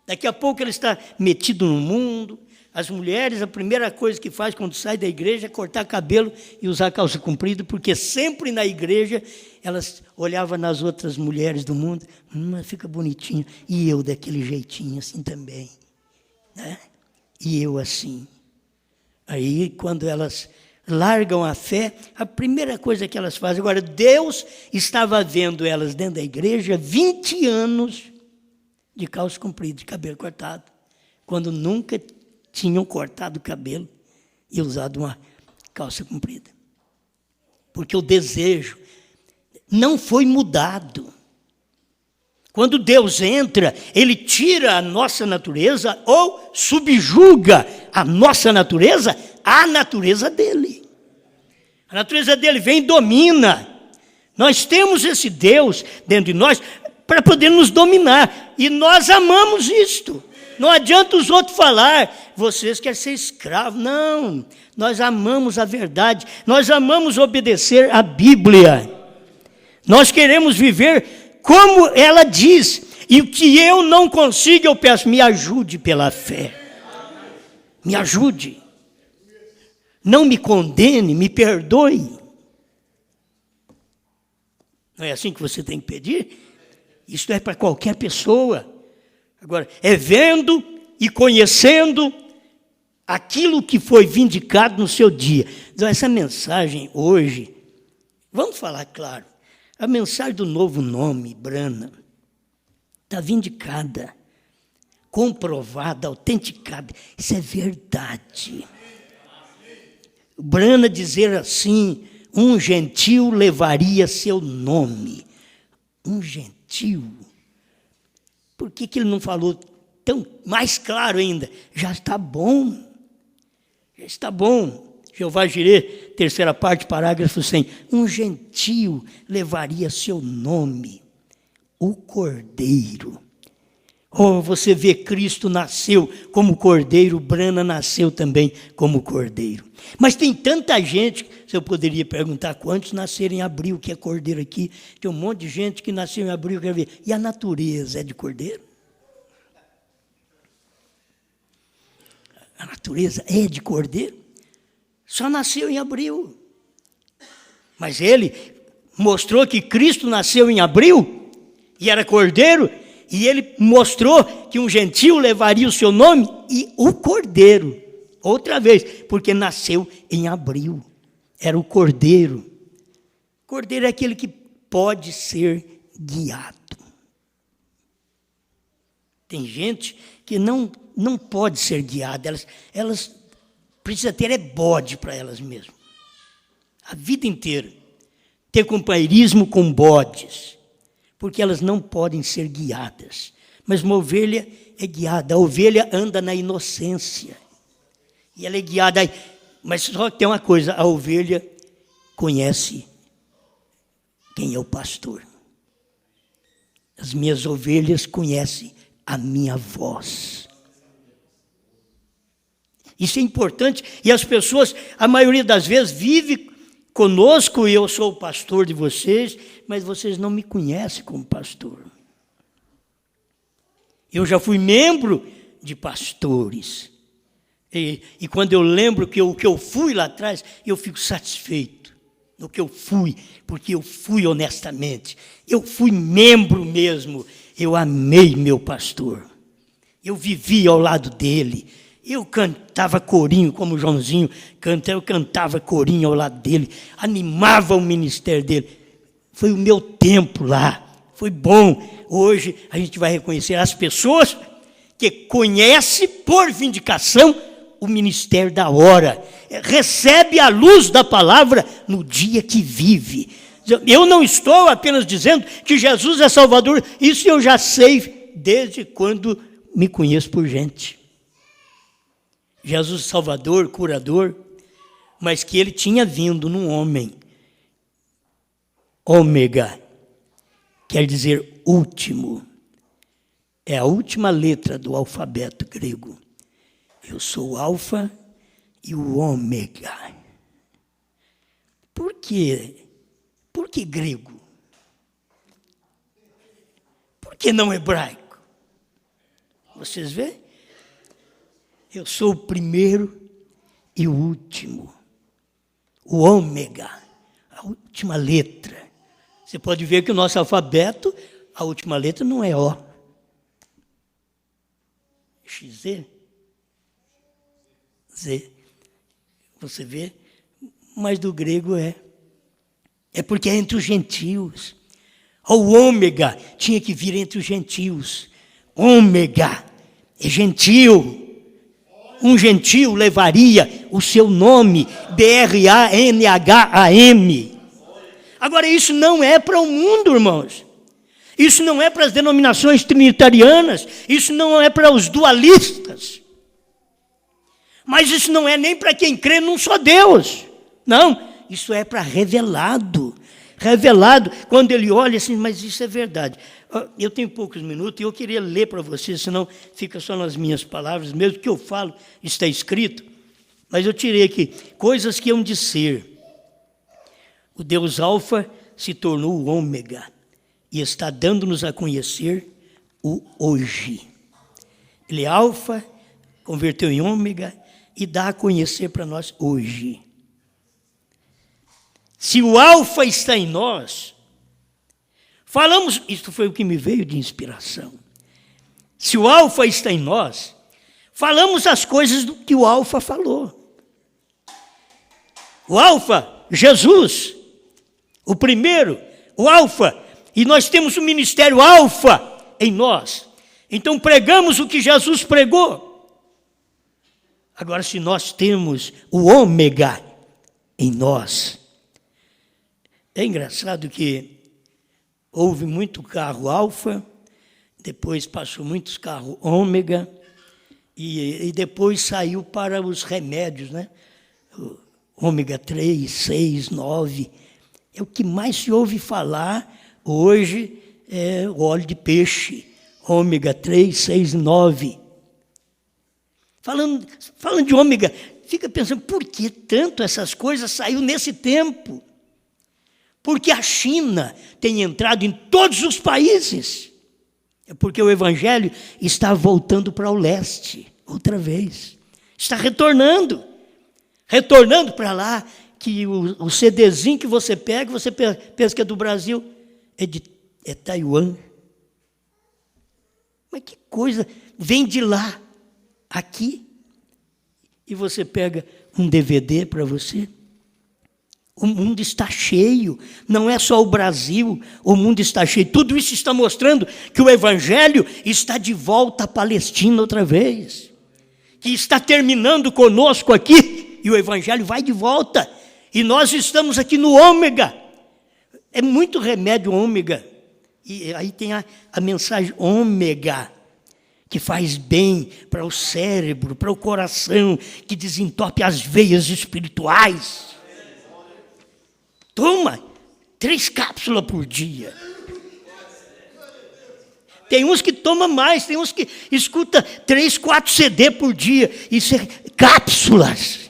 A: Daqui a pouco ele está metido no mundo, as mulheres, a primeira coisa que faz quando sai da igreja é cortar cabelo e usar calça comprida, porque sempre na igreja elas olhavam nas outras mulheres do mundo, fica bonitinha, e eu daquele jeitinho assim também, né? E eu assim. Aí, quando elas largam a fé, a primeira coisa que elas fazem, agora, Deus estava vendo elas dentro da igreja 20 anos de calça comprida, de cabelo cortado, quando nunca tinham cortado o cabelo e usado uma calça comprida. Porque o desejo não foi mudado. Quando Deus entra, Ele tira a nossa natureza ou subjuga a nossa natureza à natureza dEle. A natureza dEle vem e domina. Nós temos esse Deus dentro de nós para poder nos dominar. E nós amamos isto. Não adianta os outros falar, vocês querem ser escravos. Não, nós amamos a verdade, nós amamos obedecer a Bíblia. Nós queremos viver como ela diz. E o que eu não consigo, eu peço, me ajude pela fé. Me ajude. Não me condene, me perdoe. Não é assim que você tem que pedir? Isso é para qualquer pessoa. Agora, é vendo e conhecendo aquilo que foi vindicado no seu dia. Então, essa mensagem hoje, vamos falar claro, a mensagem do novo nome, Brana, está vindicada, comprovada, autenticada. Isso é verdade. Brana dizer assim, um gentil levaria seu nome. Um gentil. Por que ele não falou tão mais claro ainda? Já está bom. Já está bom. Jeová Jirê, terceira parte, parágrafo 100. Um gentil levaria seu nome. O Cordeiro. Oh, você vê, Cristo nasceu como Cordeiro, Brana nasceu também como Cordeiro. Mas tem tanta gente, se eu poderia perguntar quantos nasceram em abril, que é Cordeiro aqui, tem um monte de gente que nasceu em abril, quer ver. E a natureza é de Cordeiro? A natureza é de Cordeiro? Só nasceu em abril. Mas ele mostrou que Cristo nasceu em abril e era Cordeiro. E ele mostrou que um gentil levaria o seu nome e o Cordeiro. Outra vez, porque nasceu em abril. Era o Cordeiro. Cordeiro é aquele que pode ser guiado. Tem gente que não pode ser guiada. Elas precisam ter bode para elas mesmas. A vida inteira. Ter companheirismo com bodes. Porque elas não podem ser guiadas. Mas uma ovelha é guiada. A ovelha anda na inocência. E ela é guiada. Mas só que tem uma coisa, a ovelha conhece quem é o pastor. As minhas ovelhas conhecem a minha voz. Isso é importante. E as pessoas, a maioria das vezes, vive conosco, e eu sou o pastor de vocês, mas vocês não me conhecem como pastor. Eu já fui membro de pastores. E quando eu lembro que o que eu fui lá atrás, eu fico satisfeito no que eu fui, porque eu fui honestamente. Eu fui membro mesmo. Eu amei meu pastor. Eu vivi ao lado dele. Eu cantava corinho, como o Joãozinho canta, eu cantava corinho ao lado dele, animava o ministério dele. Foi o meu tempo lá, foi bom. Hoje a gente vai reconhecer as pessoas que conhecem por vindicação o ministério da hora. Recebe a luz da palavra no dia que vive. Eu não estou apenas dizendo que Jesus é Salvador, isso eu já sei desde quando me conheço por gente. Jesus Salvador, curador, mas que ele tinha vindo num homem. Ômega, quer dizer último. É a última letra do alfabeto grego. Eu sou o alfa e o ômega. Por quê? Por que grego? Por que não hebraico? Vocês veem? Eu sou o primeiro e o último. O ômega, a última letra. Você pode ver que o nosso alfabeto, a última letra não é O. XZ. Z. Você vê? Mas do grego é. É porque é entre os gentios. O ômega tinha que vir entre os gentios. Ômega é gentil. Um gentil levaria o seu nome, B-R-A-N-H-A-M. Agora, isso não é para o mundo, irmãos. Isso não é para as denominações trinitarianas. Isso não é para os dualistas. Mas isso não é nem para quem crê num só Deus. Não, isso é para revelado. Revelado, quando ele olha assim, mas isso é verdade. Eu tenho poucos minutos e eu queria ler para vocês, senão fica só nas minhas palavras, mesmo que eu falo, está escrito. Mas eu tirei aqui, coisas que hão de ser. O Deus Alfa se tornou o Ômega e está dando-nos a conhecer o hoje. Ele é Alfa, converteu em Ômega e dá a conhecer para nós hoje. Se o Alfa está em nós, falamos, isto foi o que me veio de inspiração. Se o Alfa está em nós, falamos as coisas do que o Alfa falou. O Alfa, Jesus, o primeiro, o Alfa, e nós temos o ministério Alfa em nós. Então pregamos o que Jesus pregou. Agora, se nós temos o Ômega em nós, é engraçado que houve muito carro Alfa, depois passou muitos carros Ômega, e depois saiu para os remédios, né? Ômega 3, 6, 9. É o que mais se ouve falar hoje, é o óleo de peixe, Ômega 3, 6, 9. Falando de Ômega, fica pensando, por que tanto essas coisas saiu nesse tempo? Porque a China tem entrado em todos os países. É porque o Evangelho está voltando para o leste, outra vez. Está retornando para lá, que o CDzinho que você pega, você pensa que é do Brasil, é Taiwan. Mas que coisa, vem de lá, aqui, e você pega um DVD para você. O mundo está cheio, não é só o Brasil, o mundo está cheio. Tudo isso está mostrando que o Evangelho está de volta à Palestina outra vez. Que está terminando conosco aqui, e o Evangelho vai de volta. E nós estamos aqui no Ômega. É muito remédio Ômega. E aí tem a mensagem Ômega, que faz bem para o cérebro, para o coração, que desentope as veias espirituais. Toma 3 cápsulas por dia. Tem uns que tomam mais, tem uns que escuta 3, 4 CD por dia. Isso é cápsulas.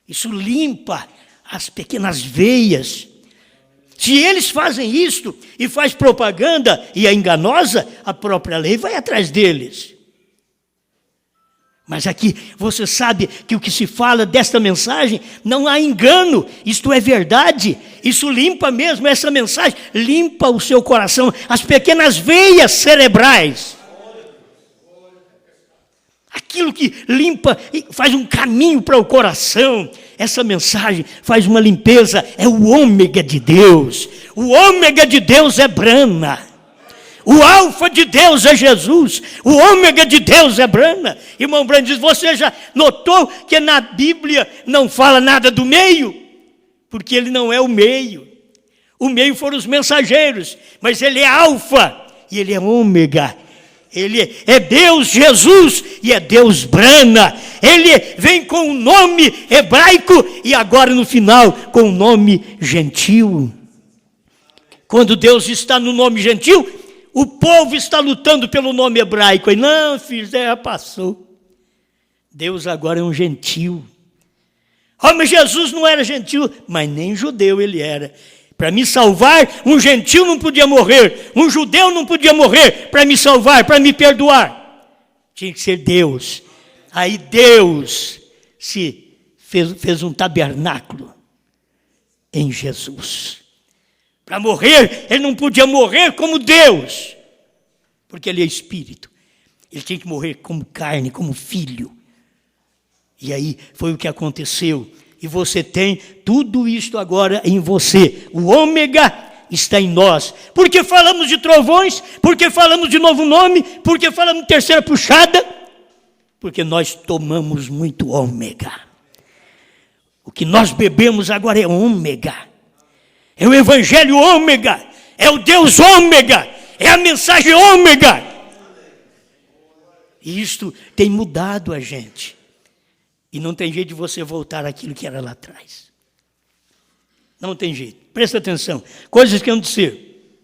A: Isso limpa as pequenas veias. Se eles fazem isto e faz propaganda e é enganosa, a própria lei vai atrás deles. Mas aqui você sabe que o que se fala desta mensagem não há engano, isto é verdade, isso limpa mesmo, essa mensagem limpa o seu coração, as pequenas veias cerebrais. Aquilo que limpa e faz um caminho para o coração, essa mensagem faz uma limpeza, é o Ômega de Deus. O Ômega de Deus é Brana. O Alfa de Deus é Jesus, o Ômega de Deus é Brana. Irmão Brana diz, você já notou que na Bíblia não fala nada do meio? Porque ele não é o meio. O meio foram os mensageiros, mas ele é Alfa e ele é Ômega. Ele é Deus Jesus e é Deus Brana. Ele vem com o nome hebraico e agora no final com o nome gentil. Quando Deus está no nome gentil, o povo está lutando pelo nome hebraico. E não, filho, já passou. Deus agora é um gentil. Oh, mas Jesus não era gentil, mas nem judeu ele era. Para me salvar, um gentil não podia morrer. Um judeu não podia morrer para me salvar, para me perdoar. Tinha que ser Deus. Aí Deus se fez um tabernáculo em Jesus. Para morrer, ele não podia morrer como Deus, porque ele é espírito. Ele tinha que morrer como carne, como filho. E aí foi o que aconteceu. E você tem tudo isto agora em você. O ômega está em nós. Porque falamos de trovões, porque falamos de novo nome, porque falamos de terceira puxada, porque nós tomamos muito ômega. O que nós bebemos agora é ômega. É o evangelho ômega. É o Deus ômega. É a mensagem ômega. E isto tem mudado a gente. E não tem jeito de você voltar àquilo que era lá atrás. Não tem jeito. Presta atenção. Coisas que vão dizer.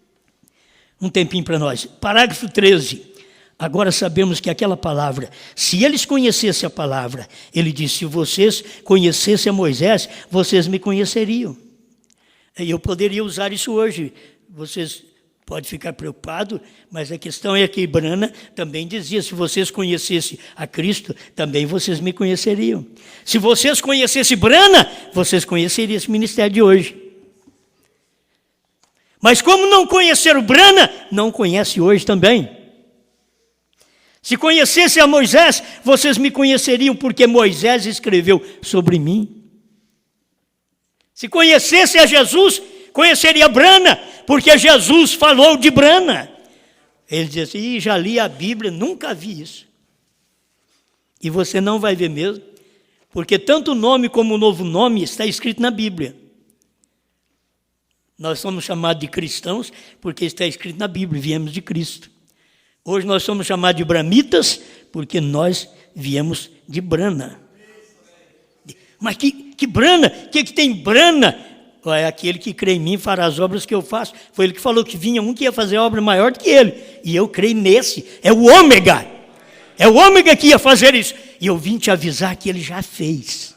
A: Um tempinho para nós. Parágrafo 13. Agora sabemos que aquela palavra, se eles conhecessem a palavra, ele disse, se vocês conhecessem a Moisés, vocês me conheceriam. E eu poderia usar isso hoje. Vocês podem ficar preocupados, mas a questão é que Brana também dizia, se vocês conhecessem a Cristo, também vocês me conheceriam. Se vocês conhecessem Brana, vocês conheceriam esse ministério de hoje. Mas como não conheceram Brana, não conhece hoje também. Se conhecessem a Moisés, vocês me conheceriam, porque Moisés escreveu sobre mim. Se conhecessem a Jesus, conheceria Brana, porque Jesus falou de Brana. Ele diz assim, já li a Bíblia, nunca vi isso. E você não vai ver mesmo, porque tanto o nome como o novo nome está escrito na Bíblia. Nós somos chamados de cristãos, porque está escrito na Bíblia, viemos de Cristo. Hoje nós somos chamados de bramitas, porque nós viemos de Brana. Mas que Brana? O que tem Brana? É aquele que crê em mim fará as obras que eu faço. Foi ele que falou que vinha um que ia fazer obra maior do que ele. E eu creio nesse. É o ômega. É o ômega que ia fazer isso. E eu vim te avisar que ele já fez.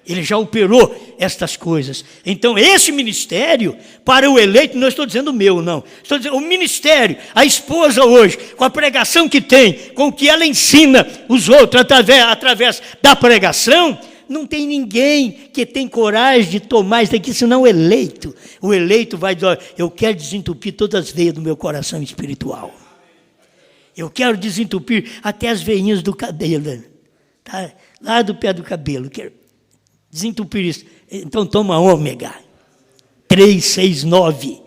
A: Ele já operou estas coisas. Então, esse ministério, para o eleito, não estou dizendo o meu, não. Estou dizendo o ministério, a esposa hoje, com a pregação que tem, com o que ela ensina os outros através da pregação, não tem ninguém que tem coragem de tomar isso aqui, senão o eleito. O eleito vai dizer, eu quero desentupir todas as veias do meu coração espiritual. Eu quero desentupir até as veinhas do cabelo. Tá? Lá do pé do cabelo. Quero desentupir isso. Então toma ômega. 3, 6, 9.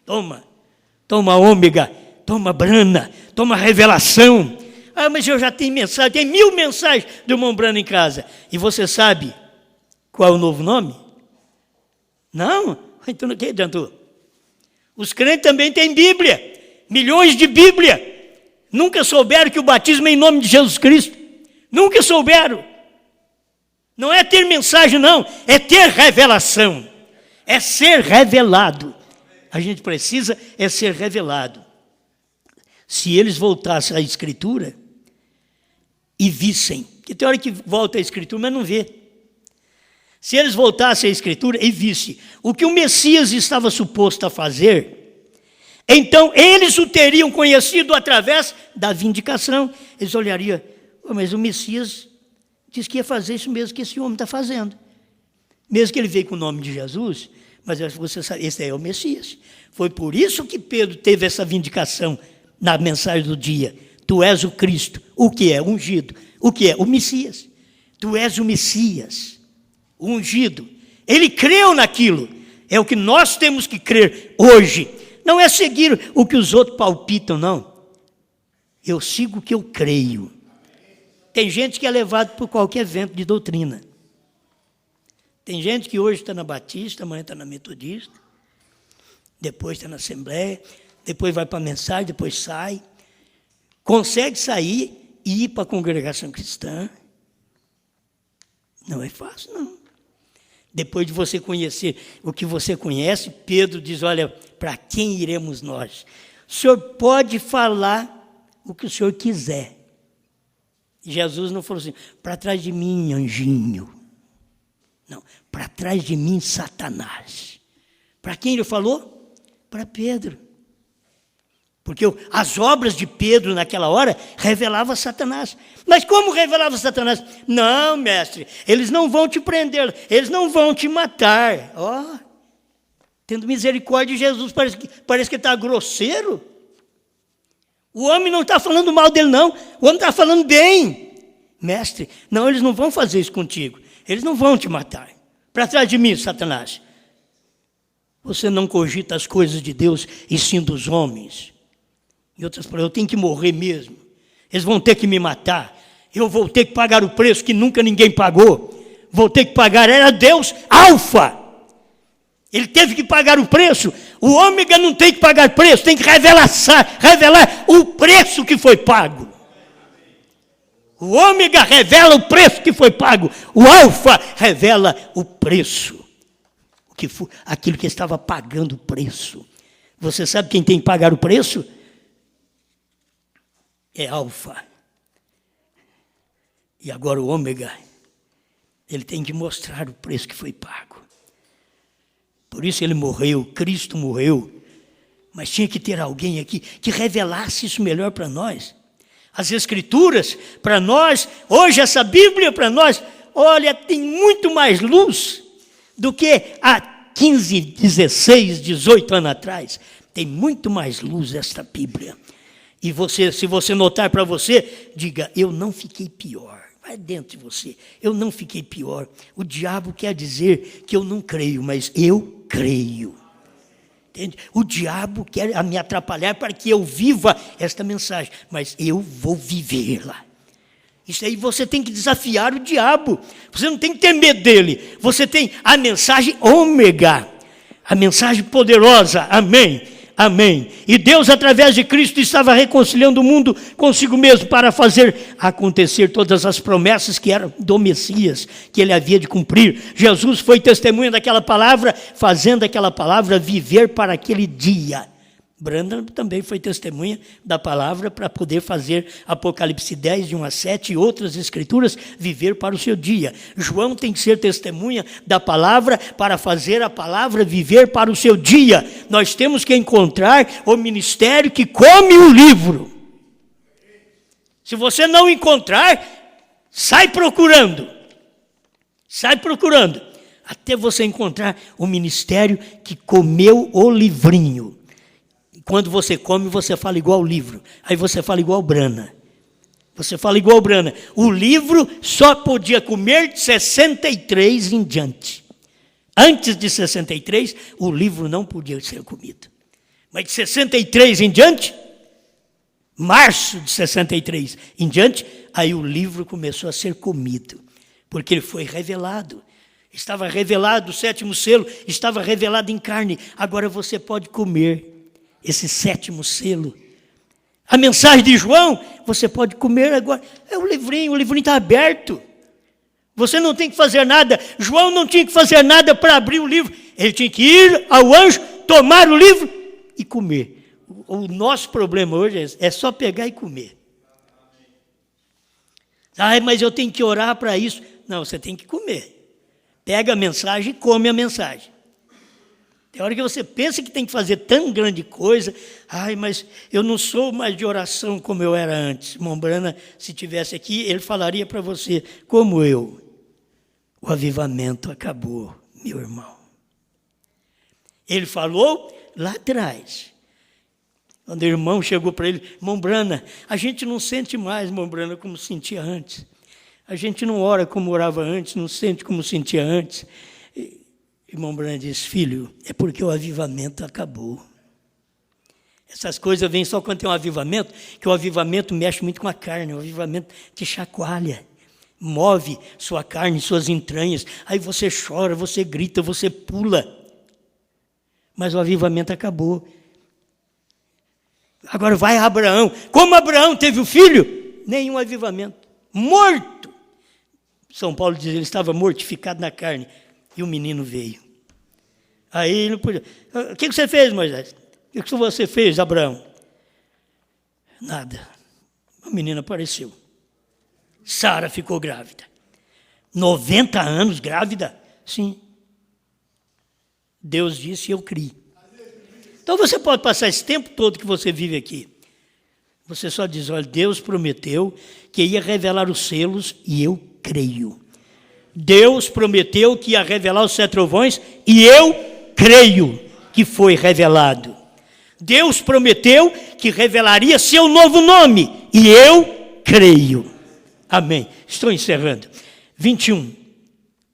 A: Toma ômega. Toma Brana. Toma revelação. Ah, mas eu já tenho mensagem, tem 1000 mensagens do irmão Brana em casa. E você sabe qual é o novo nome? Não? Então não adiantou. Os crentes também têm Bíblia. Milhões de Bíblia. Nunca souberam que o batismo é em nome de Jesus Cristo. Nunca souberam. Não é ter mensagem, não. É ter revelação. É ser revelado. A gente precisa ser revelado. Se eles voltassem à Escritura e vissem, que tem hora que volta à Escritura, mas não vê. Se eles voltassem à Escritura e vissem o que o Messias estava suposto a fazer, então eles o teriam conhecido através da vindicação. Eles olhariam, mas o Messias disse que ia fazer isso mesmo que esse homem está fazendo. Mesmo que ele veio com o nome de Jesus, mas você sabe, esse é o Messias. Foi por isso que Pedro teve essa vindicação na mensagem do dia. Tu és o Cristo. O que é? Ungido. O que é? O Messias. Tu és o Messias. O ungido. Ele creu naquilo. É o que nós temos que crer hoje. Não é seguir o que os outros palpitam, não. Eu sigo o que eu creio. Tem gente que é levado por qualquer vento de doutrina. Tem gente que hoje está na Batista, amanhã está na Metodista, depois está na Assembleia, depois vai para a mensagem, depois sai. Consegue sair e ir para a congregação cristã. Não é fácil, não. Depois de você conhecer o que você conhece, Pedro diz, olha, para quem iremos nós? O senhor pode falar o que o senhor quiser. Jesus não falou assim, para trás de mim, anjinho. Não, para trás de mim, Satanás. Para quem ele falou? Para Pedro. Porque as obras de Pedro naquela hora revelavam Satanás. Mas como revelava Satanás? Não, mestre, eles não vão te prender, eles não vão te matar. Ó, tendo misericórdia de Jesus, parece que está grosseiro. O homem não está falando mal dele, não. O homem está falando bem. Mestre, não, eles não vão fazer isso contigo. Eles não vão te matar. Para trás de mim, Satanás. Você não cogita as coisas de Deus e sim dos homens. Em outras palavras, eu tenho que morrer mesmo. Eles vão ter que me matar. Eu vou ter que pagar o preço que nunca ninguém pagou. Vou ter que pagar. Era Deus Alfa. Ele teve que pagar o preço. O ômega não tem que pagar preço. Tem que revelar o preço que foi pago. O ômega revela o preço que foi pago. O alfa revela o preço. Aquilo que estava pagando o preço. Você sabe quem tem que pagar o preço? É alfa. E agora o ômega, ele tem que mostrar o preço que foi pago. Por isso ele morreu, Cristo morreu. Mas tinha que ter alguém aqui que revelasse isso melhor para nós. As Escrituras, para nós, hoje essa Bíblia para nós, olha, tem muito mais luz do que há 15, 16, 18 anos atrás. Tem muito mais luz esta Bíblia. E você, se você notar para você, diga, eu não fiquei pior. Vai dentro de você, eu não fiquei pior. O diabo quer dizer que eu não creio, mas eu creio. Entende? O diabo quer me atrapalhar para que eu viva esta mensagem, mas eu vou vivê-la. Isso aí você tem que desafiar o diabo. Você não tem que ter medo dele. Você tem a mensagem ômega, a mensagem poderosa. Amém. Amém. E Deus, através de Cristo, estava reconciliando o mundo consigo mesmo para fazer acontecer todas as promessas que eram do Messias, que ele havia de cumprir. Jesus foi testemunha daquela palavra, fazendo aquela palavra viver para aquele dia. Brandon também foi testemunha da palavra para poder fazer Apocalipse 10, de 1 a 7 e outras escrituras viver para o seu dia. João tem que ser testemunha da palavra para fazer a palavra viver para o seu dia. Nós temos que encontrar o ministério que come o livro. Se você não encontrar, sai procurando. Sai procurando. Até você encontrar o ministério que comeu o livrinho. Quando você come, você fala igual o livro. Aí você fala igual o Brana. Você fala igual o Brana. O livro só podia comer de 63 em diante. Antes de 63, o livro não podia ser comido. Mas de 63 em diante, março de 63 em diante, aí o livro começou a ser comido. Porque ele foi revelado. Estava revelado, o 7º selo estava revelado em carne. Agora você pode comer esse 7º selo. A mensagem de João, você pode comer agora. É o livrinho está aberto. Você não tem que fazer nada. João não tinha que fazer nada para abrir o livro. Ele tinha que ir ao anjo, tomar o livro e comer. O nosso problema hoje é só pegar e comer. Mas eu tenho que orar para isso. Não, você tem que comer. Pega a mensagem e come a mensagem. Tem hora que você pensa que tem que fazer tão grande coisa. Mas eu não sou mais de oração como eu era antes. Mombrana, se tivesse aqui, ele falaria para você, como eu. O avivamento acabou, meu irmão. Ele falou lá atrás. Quando o irmão chegou para ele, Mombrana, a gente não sente mais, Mombrana, como sentia antes. A gente não ora como orava antes, não sente como sentia antes. Irmão Brana disse, filho, é porque o avivamento acabou. Essas coisas vêm só quando tem um avivamento, que o avivamento mexe muito com a carne, o avivamento te chacoalha, move sua carne, suas entranhas, aí você chora, você grita, você pula. Mas o avivamento acabou. Agora vai Abraão. Como Abraão teve o filho? Nenhum avivamento. Morto. São Paulo diz, ele estava mortificado na carne. E o menino veio. Aí ele não podia. O que você fez, Moisés? O que você fez, Abraão? Nada. A menina apareceu. Sara ficou grávida. 90 anos grávida? Sim. Deus disse, eu criei. Então você pode passar esse tempo todo que você vive aqui. Você só diz, olha, Deus prometeu que ia revelar os selos e eu creio. Deus prometeu que ia revelar os 7 trovões e eu creio que foi revelado. Deus prometeu que revelaria seu novo nome e eu creio. Amém. Estou encerrando. 21.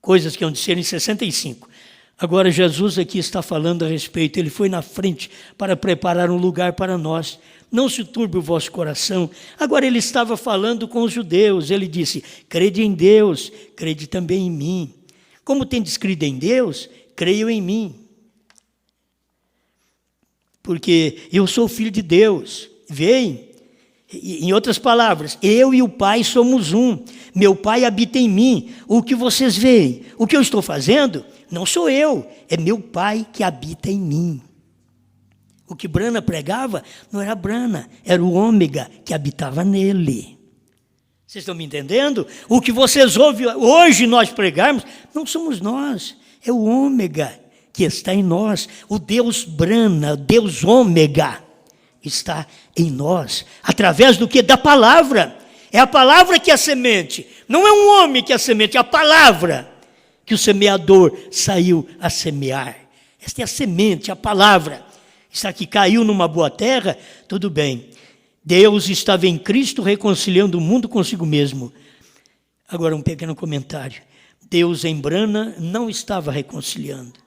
A: Coisas que hão de ser em 65. Agora Jesus aqui está falando a respeito. Ele foi na frente para preparar um lugar para nós. Não se turbe o vosso coração. Agora ele estava falando com os judeus. Ele disse, crede em Deus, crede também em mim. Como tendes crido em Deus, creio em mim. Porque eu sou filho de Deus. Veem? Em outras palavras, eu e o Pai somos um. Meu Pai habita em mim. O que vocês veem, o que eu estou fazendo, não sou eu, é meu Pai que habita em mim. O que Brana pregava não era Brana, era o ômega que habitava nele. Vocês estão me entendendo? O que vocês ouvem hoje nós pregarmos, não somos nós, é o ômega que está em nós. O Deus Brana, o Deus ômega, está em nós. Através do que? Da palavra. É a palavra que é a semente. Não é um homem que é a semente, é a palavra que o semeador saiu a semear. Esta é a semente, a palavra. Está aqui, caiu numa boa terra, tudo bem. Deus estava em Cristo reconciliando o mundo consigo mesmo. Agora um pequeno comentário. Deus em Brana não estava reconciliando.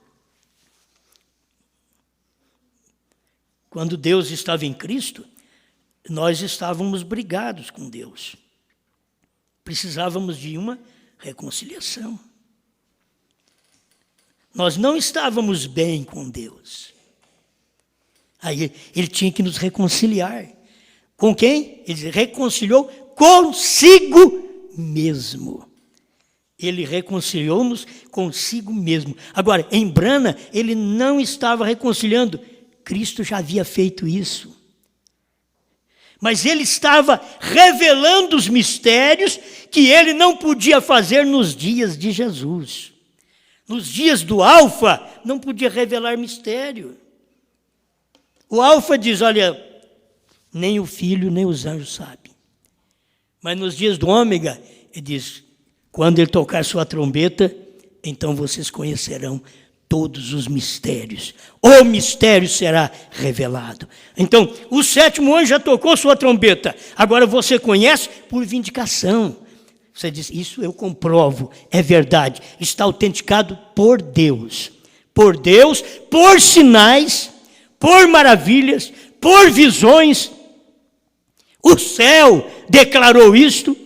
A: Quando Deus estava em Cristo, nós estávamos brigados com Deus. Precisávamos de uma reconciliação. Nós não estávamos bem com Deus. Aí ele tinha que nos reconciliar. Com quem? Ele reconciliou consigo mesmo. Ele reconciliou-nos consigo mesmo. Agora, em Brana, ele não estava reconciliando. Cristo já havia feito isso. Mas ele estava revelando os mistérios que ele não podia fazer nos dias de Jesus. Nos dias do Alfa, não podia revelar mistério. O Alfa diz, olha, nem o Filho, nem os anjos sabem. Mas nos dias do Ômega, ele diz, quando ele tocar sua trombeta, então vocês conhecerão todos os mistérios. O mistério será revelado. Então, o 7º anjo já tocou sua trombeta. Agora você conhece por vindicação. Você diz, isso eu comprovo, é verdade. Está autenticado por Deus. Por Deus, por sinais, por maravilhas, por visões. O céu declarou isto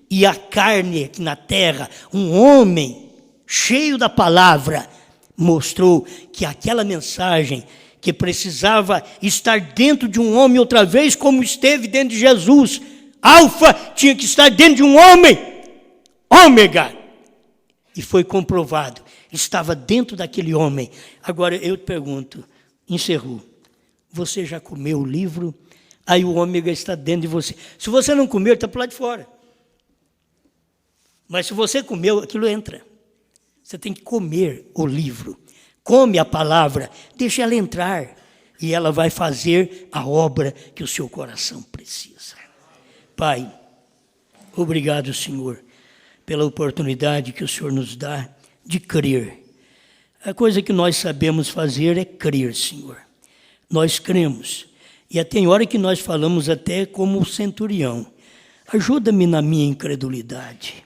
A: e a carne aqui na terra, um homem cheio da palavra, mostrou que aquela mensagem que precisava estar dentro de um homem outra vez, como esteve dentro de Jesus. Alfa tinha que estar dentro de um homem, ômega. E foi comprovado, estava dentro daquele homem. Agora eu te pergunto, encerrou, você já comeu o livro? Aí o ômega está dentro de você. Se você não comeu, ele está para lá de fora. Mas se você comeu, aquilo entra. Você tem que comer o livro. Come a palavra, deixa ela entrar. E ela vai fazer a obra que o seu coração precisa. Pai, obrigado, Senhor, pela oportunidade que o Senhor nos dá de crer. A coisa que nós sabemos fazer é crer, Senhor. Nós cremos. E tem hora que nós falamos até como o centurião. Ajuda-me na minha incredulidade.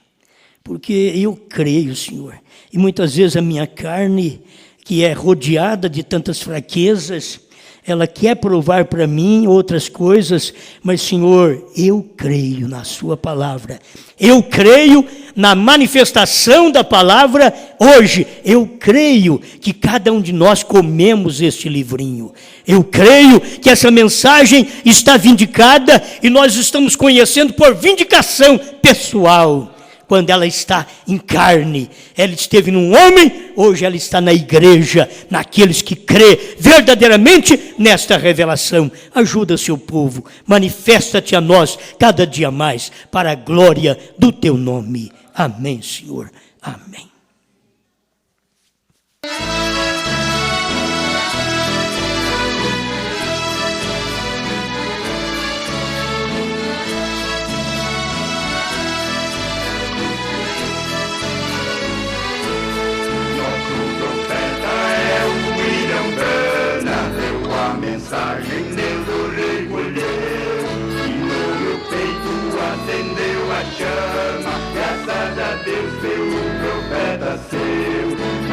A: Porque eu creio, Senhor. E muitas vezes a minha carne, que é rodeada de tantas fraquezas, ela quer provar para mim outras coisas, mas, Senhor, eu creio na sua palavra. Eu creio na manifestação da palavra hoje. Eu creio que cada um de nós comemos este livrinho. Eu creio que essa mensagem está vindicada e nós estamos conhecendo por vindicação pessoal. Quando ela está em carne, ela esteve num homem, hoje ela está na igreja, naqueles que crê verdadeiramente nesta revelação. Ajuda seu povo, manifesta-te a nós cada dia mais, para a glória do teu nome. Amém, Senhor. Amém.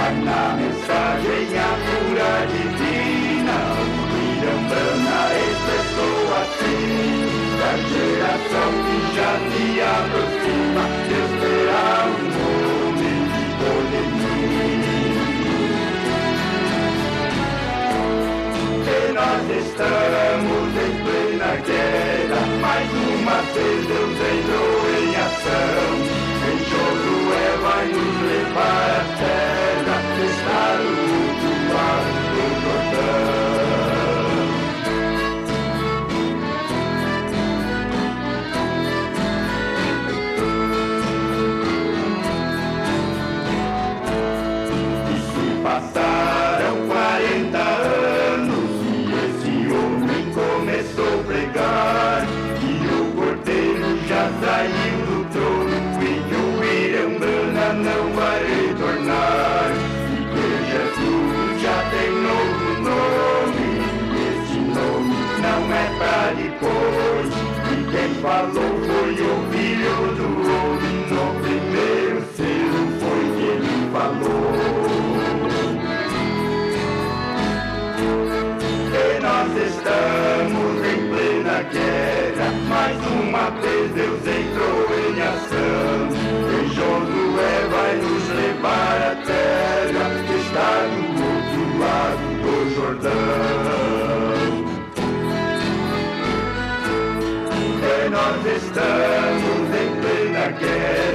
D: vai na mensagem a cura divina. O William Branham expressou assim: da geração que já se aproxima, Deus terá um homem de poderio. E nós estamos em plena guerra, mais uma vez Deus entrou em ação. Em Josué vai nos levar à terra, que está no outro lado do Jordão. E se passaram 40 anos e esse homem começou a pregar que o Cordeiro já saiu do trono e que o William Branham não vai retornar, e que Jesus já tem novo nome, e esse nome não é pra depois. E quem falou foi o Filho do Homem, no primeiro selo foi que ele falou. E nós estamos em plena guerra, mais uma vez Deus entrou em ação. E Josué vai nos levar à terra, que está do outro lado do Jordão. E nós estamos em plena guerra,